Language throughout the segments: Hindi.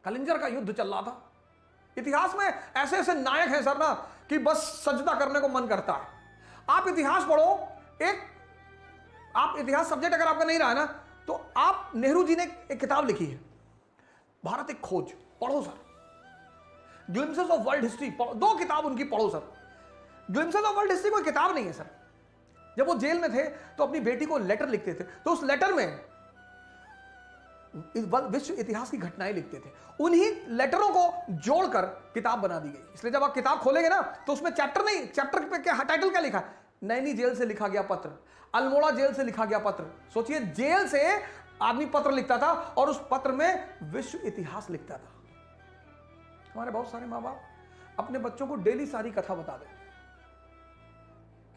कलिंजर का युद्ध चल रहा था। इतिहास में ऐसे ऐसे नायक हैं सर ना कि बस सजदा करने को मन करता है। आप इतिहास पढ़ो, आप इतिहास सब्जेक्ट अगर आपका नहीं रहा है ना, तो आप, नेहरू जी ने एक किताब लिखी है, भारत एक खोज, पढ़ो sir. Glimpses of world history, 2 किताब उनकी पढ़ो sir. Glimpses of world history कोई किताब नहीं है सर। जब वो जेल में थे तो अपनी बेटी को लेटर लिखते थे, तो उस लेटर में विश्व इतिहास की घटनाएं लिखते थे। उन्हीं लेटरों को जोड़कर किताब बना दी गई। इसलिए जब आप किताब खोलेंगे ना, तो उसमें चैप्टर नहीं, चैप्टर पे क्या टाइटल क्या लिखा है, नैनी जेल से लिखा गया पत्र, अल्मोड़ा जेल से लिखा गया पत्र। सोचिए, जेल से आदमी पत्र लिखता था और उस पत्र में विश्व इतिहास लिखता था। हमारे बहुत सारे माँ बाप अपने बच्चों को डेली सारी कथा बता देते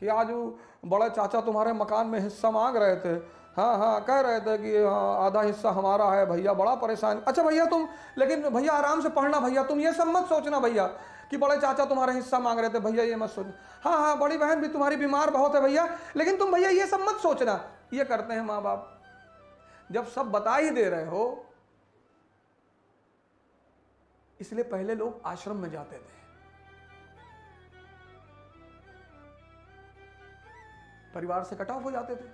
कि आज बड़े चाचा तुम्हारे मकान में हिस्सा मांग रहे थे, हाँ हाँ कह रहे थे कि हाँ आधा हिस्सा हमारा है भैया, बड़ा परेशान। अच्छा भैया तुम, लेकिन भैया आराम से पढ़ना भैया, तुम ये सब मत सोचना भैया कि बड़े चाचा तुम्हारे हिस्सा मांग रहे थे, भैया ये मत सोचना। हाँ हाँ बड़ी बहन भी तुम्हारी बीमार बहुत है भैया, लेकिन तुम भैया ये सब मत सोचना। ये करते हैं माँ बाप। जब सब बता ही दे रहे हो, इसलिए पहले लोग आश्रम में जाते थे, परिवार से कट ऑफ हो जाते थे,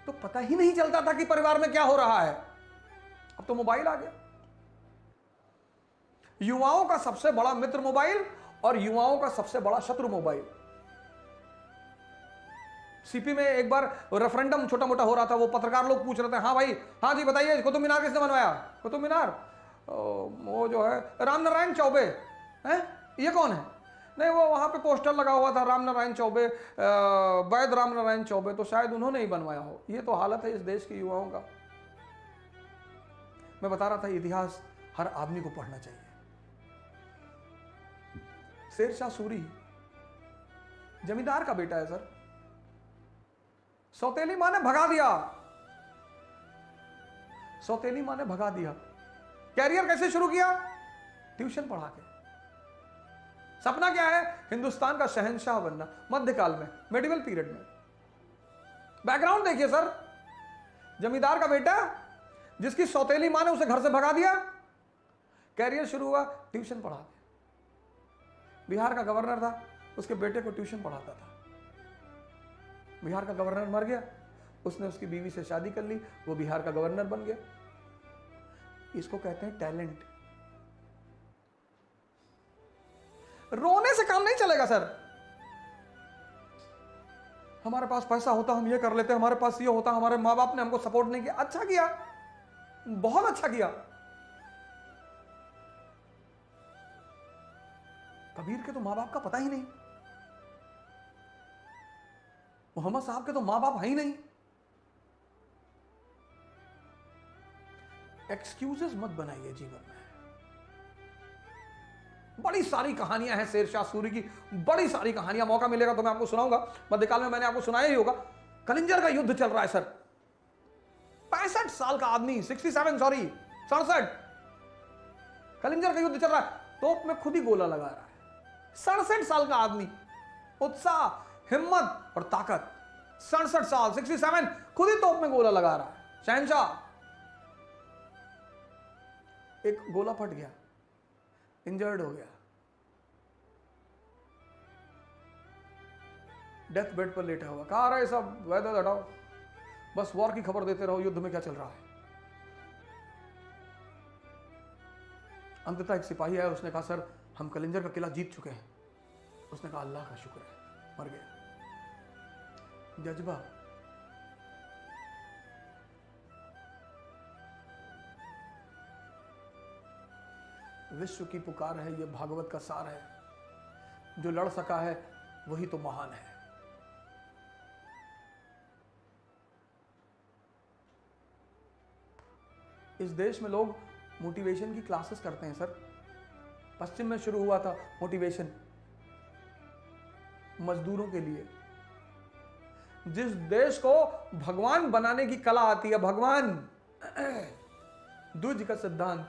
तो पता ही नहीं चलता था कि परिवार में क्या हो रहा है। अब तो मोबाइल आ गया। युवाओं का सबसे बड़ा मित्र मोबाइल और युवाओं का सबसे बड़ा शत्रु मोबाइल। सीपी में एक बार रेफरेंडम छोटा मोटा हो रहा था, वो पत्रकार लोग पूछ रहे थे, हाँ भाई, हाँ जी बताइए, कुतुब मीनार किसने बनवाया? कुतुब मीनार वो जो है रामनारायण चौबे है। ये कौन है? नहीं, वो वहां पे पोस्टर लगा हुआ था, रामनारायण चौबे, वैद रामनारायण चौबे, तो शायद उन्होंने ही बनवाया हो। ये तो हालत है इस देश के युवाओं का। मैं बता रहा था, इतिहास हर आदमी को पढ़ना चाहिए। शेरशाह सूरी जमींदार का बेटा है सर। सौतेली मां ने भगा दिया, सौतेली मां ने भगा दिया। कैरियर कैसे शुरू किया? ट्यूशन पढ़ा के। सपना क्या है? हिंदुस्तान का शहंशाह बनना, मध्यकाल में, मेडिवल पीरियड में। बैकग्राउंड देखिए सर, जमींदार का बेटा जिसकी सौतेली मां ने उसे घर से भगा दिया, कैरियर शुरू हुआ ट्यूशन पढ़ा के। बिहार का गवर्नर था, उसके बेटे को ट्यूशन पढ़ाता था। बिहार का गवर्नर मर गया, उसने उसकी बीवी से शादी कर ली, वो बिहार का गवर्नर बन गया। इसको कहते हैं टैलेंट। रोने से काम नहीं चलेगा सर। हमारे पास पैसा होता हम ये कर लेते, हमारे पास ये होता, हमारे मां बाप ने हमको सपोर्ट नहीं किया। अच्छा किया, बहुत अच्छा किया। कबीर के तो मां बाप का पता ही नहीं, मोहम्मद साहब के तो मां बाप है ही नहीं। एक्सक्यूजेस मत बनाइए जीवन में। बड़ी सारी कहानियां हैं शेरशाह सूरी की, बड़ी सारी कहानियां, मौका मिलेगा तो मैं आपको सुनाऊंगा। मध्यकाल में मैंने आपको सुनाया ही होगा। कलिंजर का युद्ध चल रहा है सर। 65 साल का आदमी, 67 कलिंजर का युद्ध चल रहा है, तोप में खुद ही गोला लगा रहा है। 67 साल का आदमी, उत्साह, हिम्मत और ताकत। 67 साल, 67, खुद ही तोप में गोला लगा रहा है। शहंशाह। एक गोला फट गया, इंजर्ड हो गया, डेथ बेड पर लेटा हुआ। कहा रहे सब वेदर हटाओ, बस वॉर की खबर देते रहो, युद्ध में क्या चल रहा है। अंततः एक सिपाही आया, उसने कहा सर हम कलिंजर का किला जीत चुके हैं। उसने कहा अल्लाह का शुक्र है, मर गया। जज्बा। विश्व की पुकार है, यह भागवत का सार है। जो लड़ सका है वही तो महान है। इस देश में लोग मोटिवेशन की क्लासेस करते हैं सर। पश्चिम में शुरू हुआ था मोटिवेशन मजदूरों के लिए। जिस देश को भगवान बनाने की कला आती है, भगवान द्विज का सिद्धांत,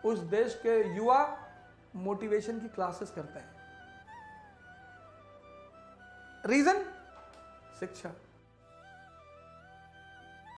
उस देश के युवा मोटिवेशन की क्लासेस करते हैं। रीजन? शिक्षा।